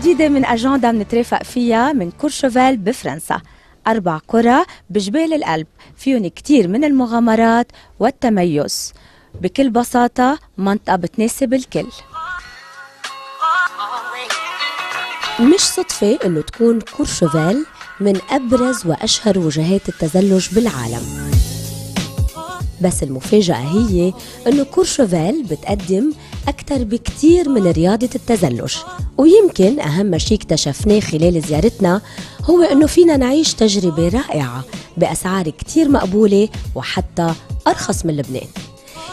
جديدة من أجندة منترافق فيها من كورشوفال بفرنسا. 4 قرى بجبال الألب فيهم كتير من المغامرات والتميز. بكل بساطة منطقة بتناسب الكل. مش صدفة إنه تكون كورشوفال من أبرز وأشهر وجهات التزلج بالعالم، بس المفاجأة هي إنه كورشوفال بتقدم أكثر بكتير من رياضة التزلج، ويمكن أهم شيء اكتشفناه خلال زيارتنا هو إنه فينا نعيش تجربة رائعة بأسعار كتير مقبولة وحتى أرخص من لبنان.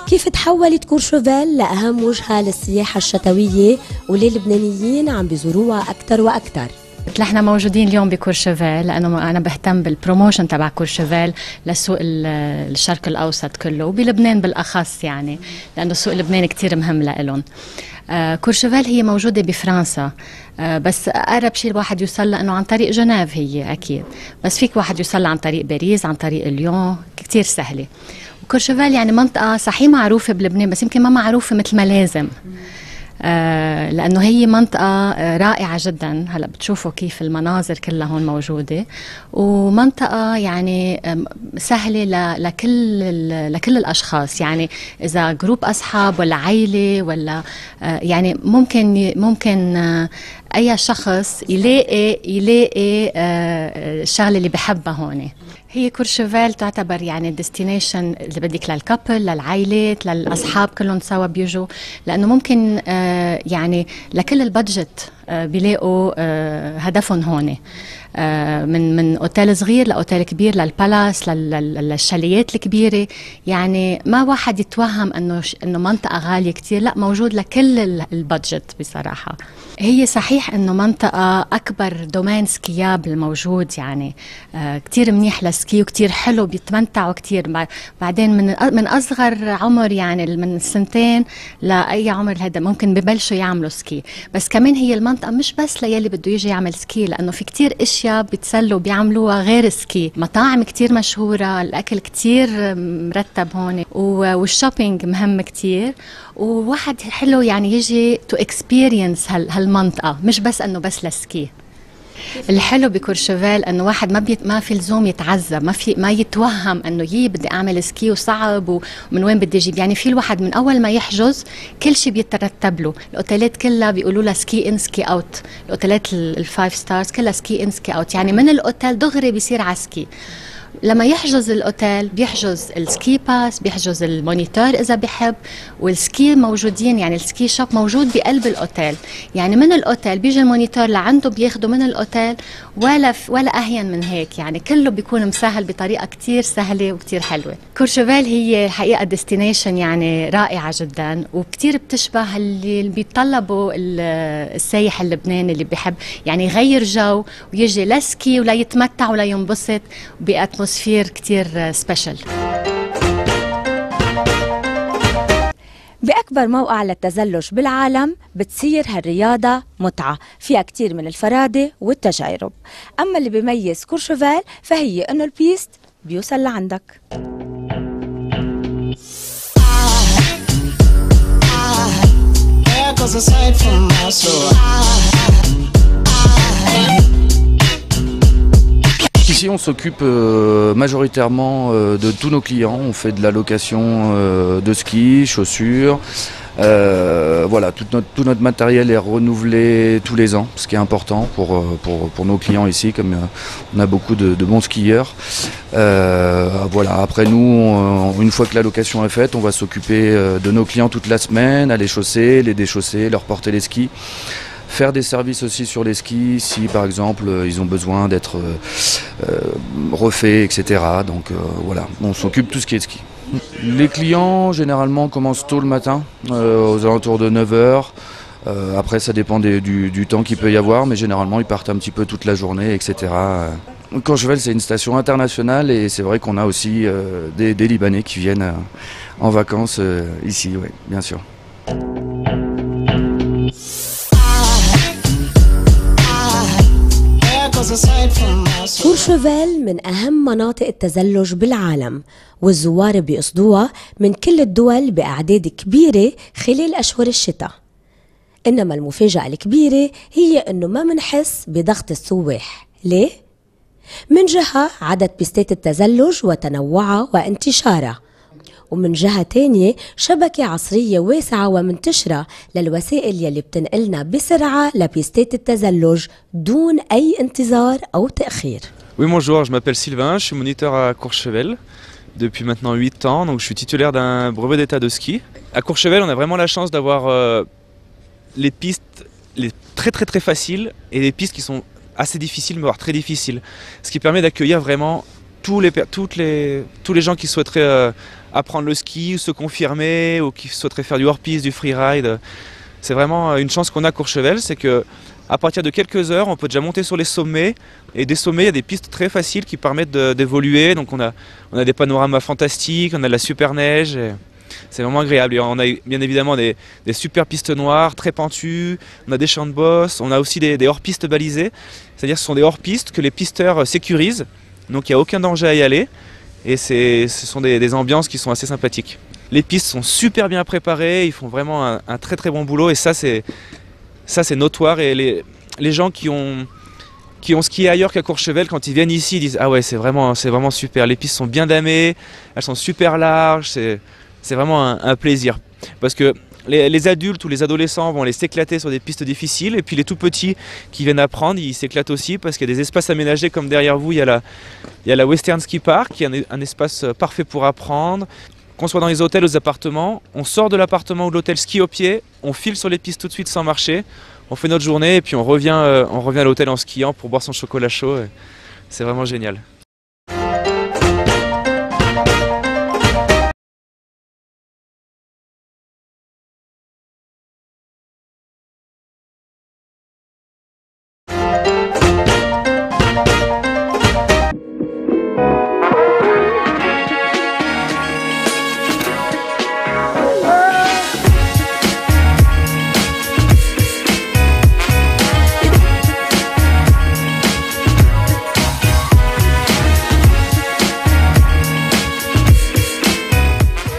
كيف تحولت كورشوفال لأهم وجهة للسياحة الشتوية واللي اللبنانيين عم بيزوروها أكتر وأكتر؟ نحن موجودين اليوم بكورشوفال لأنه أنا بهتم بالبروموشن تبع كورشوفال لسوق الشرق الأوسط كله وبلبنان بالأخص، يعني لأنه سوق لبنان كتير مهم لإلهم. كورشوفال هي موجودة بفرنسا، بس أقرب شيء الواحد يوصل لأنه عن طريق جنيف هي أكيد، بس فيك واحد يوصل عن طريق باريس، عن طريق ليون، كتير سهلة. كورشوفال يعني منطقة صحيح معروفة بلبنان بس يمكن ما معروفة مثل ما لازم، لأنه هي منطقة رائعة جدا. هلأ بتشوفوا كيف المناظر كلها هون موجودة، ومنطقة يعني سهلة لكل الأشخاص، يعني إذا جروب أصحاب ولا عائلة ولا يعني ممكن أي شخص يلاقي الشغلة اللي بحبها هون. هي كورشوفال تعتبر يعني ديستنيشن اللي بدك للكابل، للعائلات، للأصحاب كلهم سوا بيجوا، لأنه ممكن يعني لكل البادجت بيلاقوا هدفهم هون، من اوتيل صغير لاوتيل كبير، للبالاس، للشاليات الكبيره. يعني ما واحد يتوهم انه منطقه غاليه كتير، لا، موجود لكل البادجت بصراحه. هي صحيح انه منطقه اكبر دومين سكيابل موجود، يعني كتير منيح للسكي وكتير حلو، بيتمتعوا كتير. بعدين من اصغر عمر، يعني من 2 لاي عمر هذا ممكن ببلشوا يعملوا سكي. بس كمان هي المنطقه مش بس ليلي بده يجي يعمل سكي، لانه في كتير اشياء بيتسلوا بيعملوها غير سكي. مطاعم كتير مشهوره، الاكل كتير مرتب هون، والشوبينج مهم كتير. وواحد حلو يعني يجي تو اكسبيرينس هالمنطقه، مش بس انه بس لسكي. الحلو بكورشوفال انه واحد ما في لزوم يتعذب، ما يتوهم انه بدي اعمل سكي وصعب ومن وين بدي اجيب. يعني في الواحد من اول ما يحجز كل شيء بيترتب له. الاوتيلات كلها بيقولوا لها سكي ان سكي اوت، الاوتيلات ال5 ستارز كلها سكي ان سكي اوت، يعني من الاوتيل دغري بيصير على سكي. لما يحجز الاوتيل بيحجز السكي باس، بيحجز المونيتور اذا بحب، والسكي موجودين، يعني السكي شوب موجود بقلب الاوتيل. يعني من الاوتيل بيجي المونيتور لعنده بياخده من الاوتيل، ولا اهين من هيك. يعني كله بيكون مسهل بطريقه كتير سهله وكتير حلوه. كورشوفال هي الحقيقه ديستنيشن يعني رائعه جدا، وكتير بتشبه اللي بيطلبوا السايح اللبناني اللي بيحب يعني يغير جو ويجي لسكي ولا يتمتع ولا ينبسط بأتموسفير كتير سبيشل. بأكبر موقع للتزلج بالعالم بتصير هالرياضة متعة، فيها كتير من الفرادة والتجارب. أما اللي بيميز كورشوفال فهي إنه البيست بيوصل لعندك. Ici, on s'occupe majoritairement de tous nos clients. On fait de la location de ski, chaussures. Voilà, tout notre matériel est renouvelé tous les ans, ce qui est important pour nos clients ici, comme on a beaucoup de bons skieurs. Voilà, après nous, une fois que la location est faite, on va s'occuper de nos clients toute la semaine, aller chausser, les déchausser, leur porter les skis. Faire des services aussi sur les skis si par exemple ils ont besoin d'être refaits, etc. Donc voilà, on s'occupe de tout ce qui est ski. Les clients généralement commencent tôt le matin, aux alentours de 9h. Après ça dépend du temps qu'il peut y avoir, mais généralement ils partent un petit peu toute la journée, etc. Courchevel, c'est une station internationale et c'est vrai qu'on a aussi des Libanais qui viennent en vacances ici, oui, bien sûr. كورشوفال من أهم مناطق التزلج بالعالم، والزوار بيقصدوها من كل الدول بأعداد كبيرة خلال أشهر الشتاء. إنما المفاجأة الكبيرة هي إنه ما منحس بضغط السواح. ليه؟ من جهة عدد بيستات التزلج وتنوعها وانتشارها، ومن جهة تانية شبكة عصرية واسعة ومنتشرة للوسائل يلي بتنقلنا بسرعة لبيستات التزلج دون أي انتظار أو تأخير. Oui, bonjour, je m'appelle Sylvain, je suis moniteur à Courchevel depuis maintenant 8 ans, donc je suis titulaire d'un brevet d'état de ski. À Courchevel, on a vraiment la chance d'avoir les pistes très faciles et les pistes qui sont assez difficiles, voire très difficiles. Ce qui permet d'accueillir vraiment tous les gens qui souhaiteraient apprendre le ski ou se confirmer ou qui souhaiteraient faire du hors-piste, du freeride. C'est vraiment une chance qu'on a à Courchevel, c'est que à partir de quelques heures, on peut déjà monter sur les sommets. Et des sommets, il y a des pistes très faciles qui permettent d'évoluer. Donc on a des panoramas fantastiques, on a de la super neige. C'est vraiment agréable. Et on a bien évidemment des super pistes noires, très pentues. On a des champs de bosse. On a aussi des hors-pistes balisés. C'est-à-dire que ce sont des hors-pistes que les pisteurs sécurisent. Donc il n'y a aucun danger à y aller. Et ce sont des ambiances qui sont assez sympathiques. Les pistes sont super bien préparées. Ils font vraiment un très bon boulot. Et ça, c'est notoire. Et les gens qui ont skié ailleurs qu'à Courchevel, quand ils viennent ici, ils disent ah ouais, c'est vraiment super. Les pistes sont bien damées, elles sont super larges, c'est vraiment un plaisir. Parce que les adultes ou les adolescents vont aller s'éclater sur des pistes difficiles, et puis les tout petits qui viennent apprendre, ils s'éclatent aussi parce qu'il y a des espaces aménagés comme derrière vous, il y a la Western Ski Park, qui est un espace parfait pour apprendre. Qu'on soit dans les hôtels ou les appartements, on sort de l'appartement ou de l'hôtel ski au pied, on file sur les pistes tout de suite sans marcher, on fait notre journée et puis on revient à l'hôtel en skiant pour boire son chocolat chaud. C'est vraiment génial.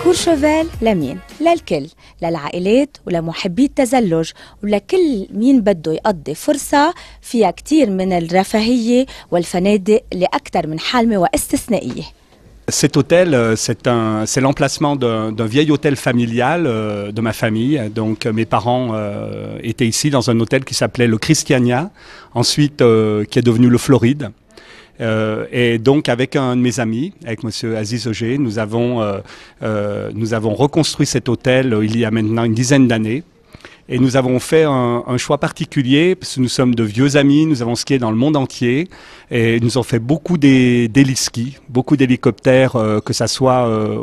كورشوفيل لمين؟ للكل، للعائلات ولمحبي التزلج ولكل مين بده يقضي فرصة فيها كتير من الرفاهية والفنادق لأكثر من حالمة واستثنائية. Cet hôtel, c'est l'emplacement d'un vieil hôtel familial de ma famille. Donc mes parents étaient ici dans un hôtel qui s'appelait le Christiania, ensuite qui est devenu le Floride. Et donc avec un de mes amis, avec monsieur Aziz Ogé, nous avons reconstruit cet hôtel il y a maintenant une dizaine d'années. Et nous avons fait un choix particulier, parce que nous sommes de vieux amis, nous avons skié dans le monde entier, et nous avons fait beaucoup d'héliskis, beaucoup d'hélicoptères, que ça soit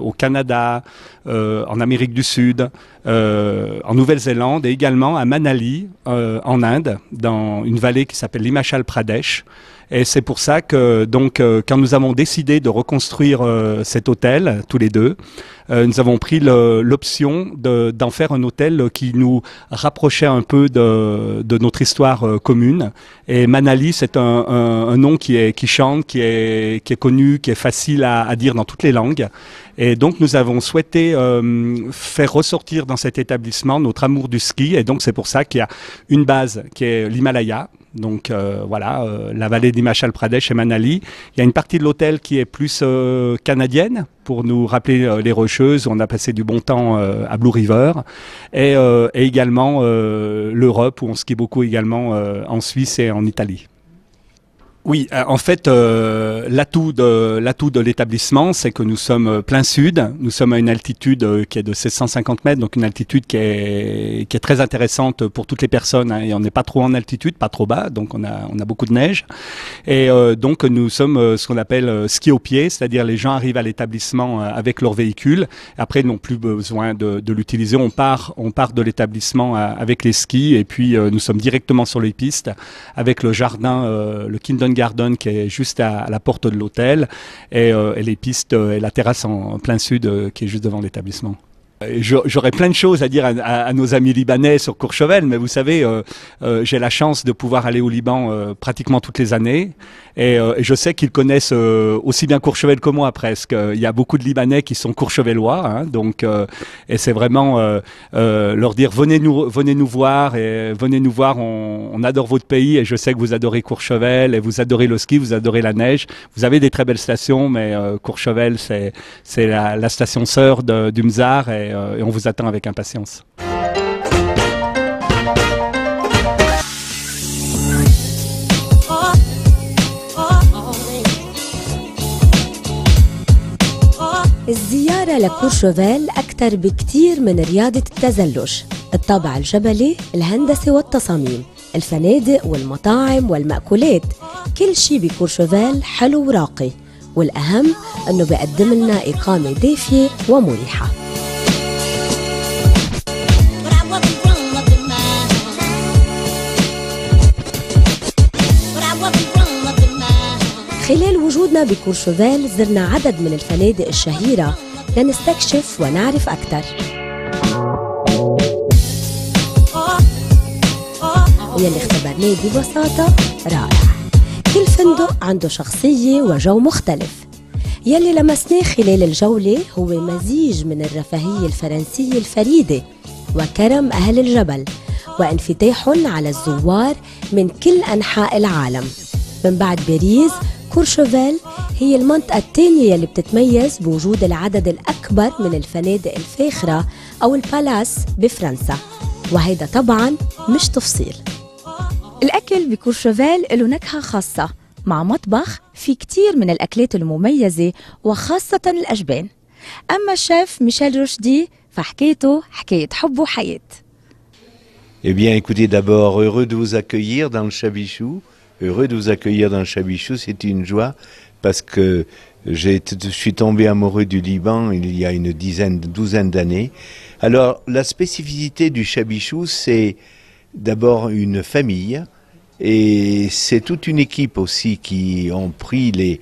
au Canada, en Amérique du Sud, en Nouvelle-Zélande, et également à Manali, en Inde, dans une vallée qui s'appelle l'Himachal Pradesh. Et c'est pour ça que, donc, quand nous avons décidé de reconstruire cet hôtel, tous les deux, nous avons pris l'option d'en faire un hôtel qui nous rapprochait un peu de notre histoire commune. Et Manali, c'est un nom qui chante, qui est connu, qui est facile à dire dans toutes les langues. Et donc nous avons souhaité faire ressortir dans cet établissement notre amour du ski. Et donc c'est pour ça qu'il y a une base qui est l'Himalaya. Donc voilà, la vallée d'Himachal Pradesh et Manali. Il y a une partie de l'hôtel qui est plus canadienne, pour nous rappeler les Rocheuses, où on a passé du bon temps à Blue River. Et également l'Europe, où on skie beaucoup également en Suisse et en Italie. Oui, en fait, l'atout de l'établissement, c'est que nous sommes plein sud. Nous sommes à une altitude qui est de 1650 mètres, donc une altitude qui est très intéressante pour toutes les personnes. Hein, et on n'est pas trop en altitude, pas trop bas, donc on a beaucoup de neige. Et donc nous sommes ce qu'on appelle ski au pied, c'est-à-dire les gens arrivent à l'établissement avec leur véhicule. Après, ils n'ont plus besoin de l'utiliser. On part de l'établissement avec les skis, et puis nous sommes directement sur les pistes avec le jardin, le Kindon Garden qui est juste à la porte de l'hôtel et les pistes et la terrasse en plein sud qui est juste devant l'établissement. J'aurais plein de choses à dire à nos amis libanais sur Courchevel, mais vous savez, j'ai la chance de pouvoir aller au Liban pratiquement toutes les années. Et je sais qu'ils connaissent aussi bien Courchevel que moi presque. Il y a beaucoup de Libanais qui sont courchevellois, hein, donc et c'est vraiment leur dire venez nous voir et venez nous voir. On adore votre pays et je sais que vous adorez Courchevel et vous adorez le ski, vous adorez la neige. Vous avez des très belles stations, mais Courchevel c'est la station sœur du Mzar et on vous attend avec impatience. الزيارة لكورشوفيل أكثر بكتير من رياضة التزلج. الطابع الجبلي، الهندسة والتصاميم، الفنادق والمطاعم والمأكولات، كل شي بكورشوفيل حلو وراقي، والأهم أنه بيقدم لنا إقامة دافية ومريحة. خلال وجودنا بكورشوفيل زرنا عدد من الفنادق الشهيرة لنستكشف ونعرف أكثر. واللي اختبرناه ببساطة رائع. كل فندق عنده شخصية وجو مختلف. يلي لمسناه خلال الجولة هو مزيج من الرفاهية الفرنسية الفريدة وكرم أهل الجبل وانفتاحهم على الزوار من كل أنحاء العالم. من بعد باريس، كورشوفيل هي المنطقة الثانية اللي بتتميز بوجود العدد الأكبر من الفنادق الفاخرة أو البالاس بفرنسا، وهيدا طبعاً مش تفصيل. الأكل بكورشوفيل له نكهة خاصة مع مطبخ في كتير من الأكلات المميزة وخاصة الأجبان. أما الشيف ميشيل رشدي فحكيته حكاية حب وحياة. Eh bien écoutez, d'abord heureux de vous accueillir dans le Chabichou. Heureux de vous accueillir dans le Chabichou, c'est une joie parce que je suis tombé amoureux du Liban il y a une douzaine d'années. Alors la spécificité du Chabichou, c'est d'abord une famille et c'est toute une équipe aussi qui ont pris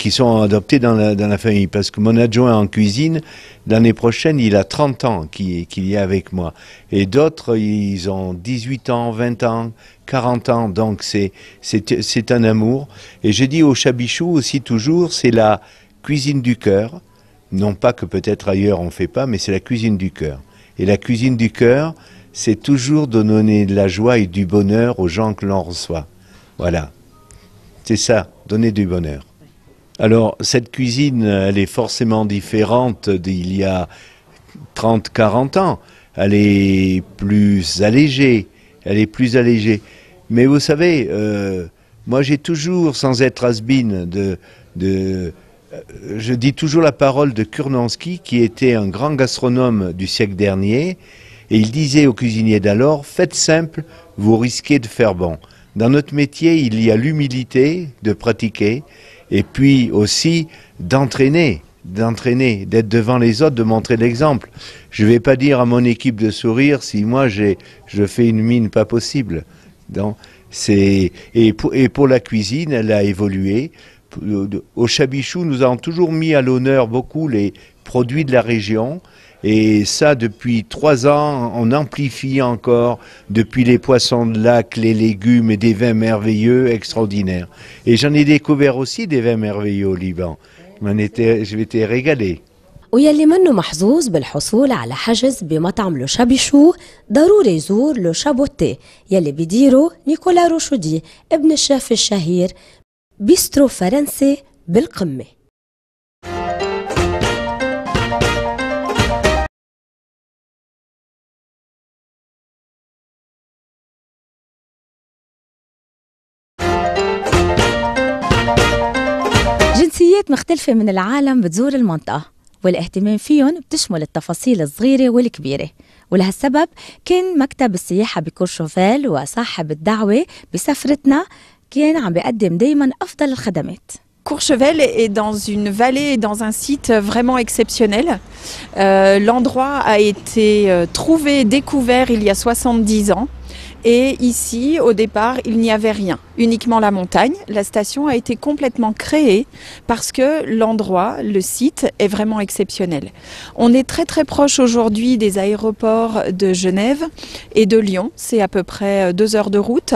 qui sont adoptés dans la famille. Parce que mon adjoint en cuisine, l'année prochaine, il a 30 ans qu'il y est avec moi. Et d'autres, ils ont 18 ans, 20 ans, 40 ans. Donc c'est un amour. Et je dis au Chabichou aussi toujours, c'est la cuisine du cœur. Non pas que peut-être ailleurs on ne fait pas, mais c'est la cuisine du cœur. Et la cuisine du cœur, c'est toujours de donner de la joie et du bonheur aux gens que l'on reçoit. Voilà. C'est ça, donner du bonheur. Alors, cette cuisine, elle est forcément différente d'il y a 30, 40 ans. Elle est plus allégée. Mais vous savez, moi j'ai toujours, sans être has-been, je dis toujours la parole de Kurnanski, qui était un grand gastronome du siècle dernier. Et il disait aux cuisiniers d'alors, faites simple, vous risquez de faire bon. Dans notre métier, il y a l'humilité de pratiquer et puis aussi d'entraîner, d'être devant les autres, de montrer l'exemple. Je ne vais pas dire à mon équipe de sourire si moi je fais une mine pas possible. Donc, et pour la cuisine, elle a évolué. Au Chabichou, nous avons toujours mis à l'honneur beaucoup les produits de la région. Et ça, depuis 3 ans, on amplifie encore, depuis les poissons de lac, les légumes et des vins merveilleux, extraordinaires. Et j'en ai découvert aussi des vins merveilleux au Liban. Je m'étais régalé. ويلي منه محظوظ بالحصول على حجز بمطعم لو شابيشو ضروري يزور لو شابوتي يلي بيديره نيكولا روشودي ابن الشيف الشهير بيسترو فرنسي بالقمة. جنسيات مختلفة من العالم بتزور المنطقة والاهتمام فيهم بتشمل التفاصيل الصغيرة والكبيرة، ولهالسبب كان مكتب السياحة بكورشوفيل وصاحب الدعوة بسفرتنا كان عم بيقدم دايما أفضل الخدمات. Courchevel est dans une vallée et dans un site vraiment exceptionnel. L'endroit a été trouvé et découvert il y a 70 ans. Et ici, au départ, il n'y avait rien, uniquement la montagne. La station a été complètement créée parce que l'endroit, le site, est vraiment exceptionnel. On est très très proche aujourd'hui des aéroports de Genève et de Lyon. C'est à peu près 2 heures de route.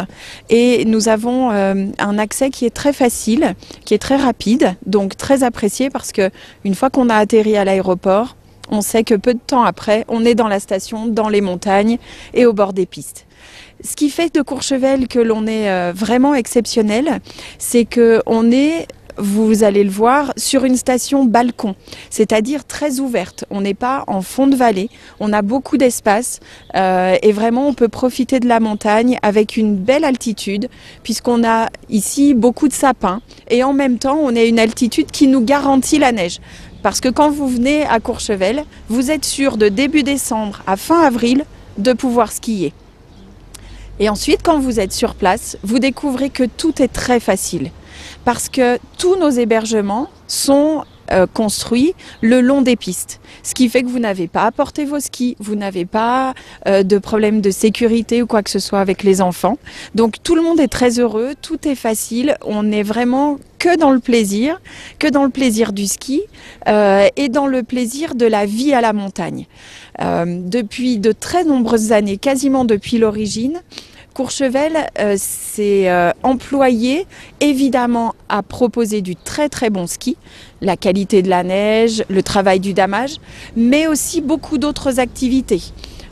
Et nous avons un accès qui est très facile, qui est très rapide, donc très apprécié parce que une fois qu'on a atterri à l'aéroport, on sait que peu de temps après, on est dans la station, dans les montagnes et au bord des pistes. Ce qui fait de Courchevel que l'on est vraiment exceptionnel, c'est qu'on est, vous allez le voir, sur une station balcon, c'est-à-dire très ouverte. On n'est pas en fond de vallée, on a beaucoup d'espace et vraiment on peut profiter de la montagne avec une belle altitude puisqu'on a ici beaucoup de sapins et en même temps on est à une altitude qui nous garantit la neige. Parce que quand vous venez à Courchevel, vous êtes sûr de début décembre à fin avril de pouvoir skier. Et ensuite, quand vous êtes sur place, vous découvrez que tout est très facile. Parce que tous nos hébergements sont construits le long des pistes. Ce qui fait que vous n'avez pas à porter vos skis, vous n'avez pas de problème de sécurité ou quoi que ce soit avec les enfants. Donc tout le monde est très heureux, tout est facile, on est vraiment que dans le plaisir du ski et dans le plaisir de la vie à la montagne. Depuis de très nombreuses années, quasiment depuis l'origine, Courchevel s'est employé évidemment à proposer du très très bon ski, la qualité de la neige, le travail du damage, mais aussi beaucoup d'autres activités.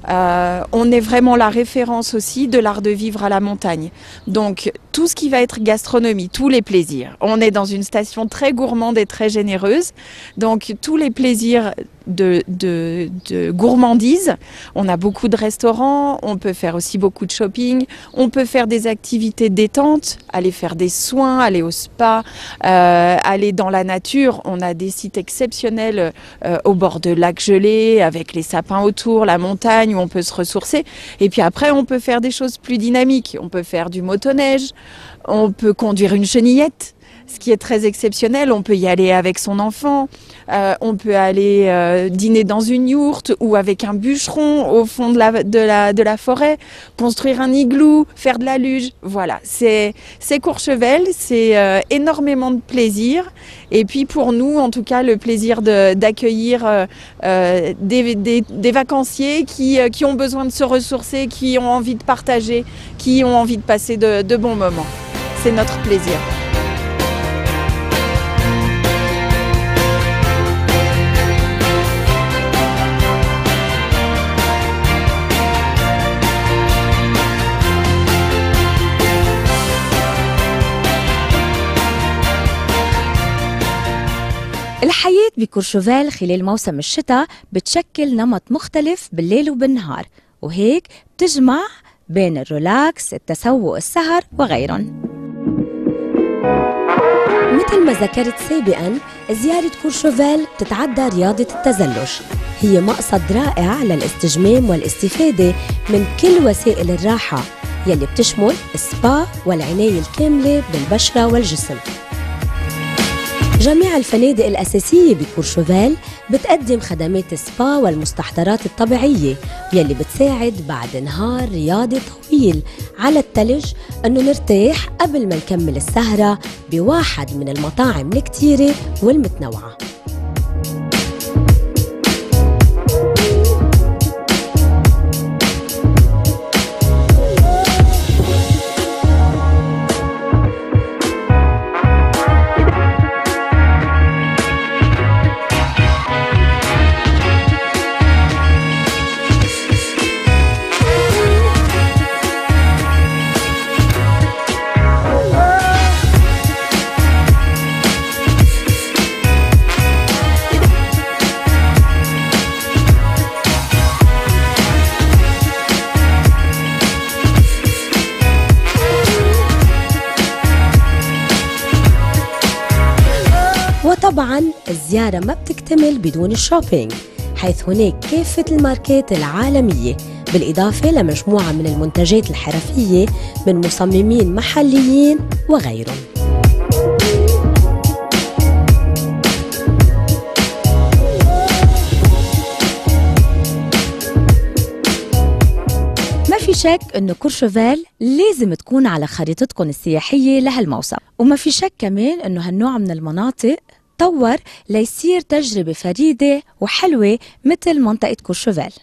On est vraiment la référence aussi de l'art de vivre à la montagne. Donc tout ce qui va être gastronomie, tous les plaisirs. On est dans une station très gourmande et très généreuse. Donc tous les plaisirs de gourmandise. On a beaucoup de restaurants, on peut faire aussi beaucoup de shopping, on peut faire des activités détente, aller faire des soins, aller au spa, aller dans la nature. On a des sites exceptionnels au bord de lacs gelés, avec les sapins autour, la montagne où on peut se ressourcer. Et puis après, on peut faire des choses plus dynamiques. On peut faire du motoneige, on peut conduire une chenillette, ce qui est très exceptionnel. On peut y aller avec son enfant, on peut aller dîner dans une yourte ou avec un bûcheron au fond de la forêt, construire un igloo, faire de la luge. Voilà, c'est Courchevel, c'est énormément de plaisir. Et puis pour nous, en tout cas, le plaisir d'accueillir des vacanciers qui ont besoin de se ressourcer, qui ont envie de partager, qui ont envie de passer de bons moments. C'est notre plaisir. الحياة بكورشوفيل خلال موسم الشتاء بتشكل نمط مختلف بالليل وبالنهار، وهيك بتجمع بين الريلاكس، التسوق، السهر وغيرهم. مثل ما ذكرت سابقاً، زيارة كورشوفيل بتتعدى رياضة التزلج. هي مقصد رائع للاستجمام والاستفادة من كل وسائل الراحة يلي بتشمل السبا والعناية الكاملة بالبشرة والجسم. جميع الفنادق الأساسية بكورشوفيل بتقدم خدمات السبا والمستحضرات الطبيعية يلي بتساعد بعد نهار رياضي طويل على الثلج أنه نرتاح قبل ما نكمل السهرة بواحد من المطاعم الكتيرة والمتنوعة. طبعاً الزيارة ما بتكتمل بدون الشوبينج، حيث هناك كافة الماركات العالمية بالإضافة لمجموعة من المنتجات الحرفية من مصممين محليين وغيرهم. شك إنه كورشوفيل لازم تكون على خريطتكم السياحية لهالموسم، وما في شك كمان إنه هالنوع من المناطق طور ليصير تجربة فريدة وحلوة مثل منطقة كورشوفيل.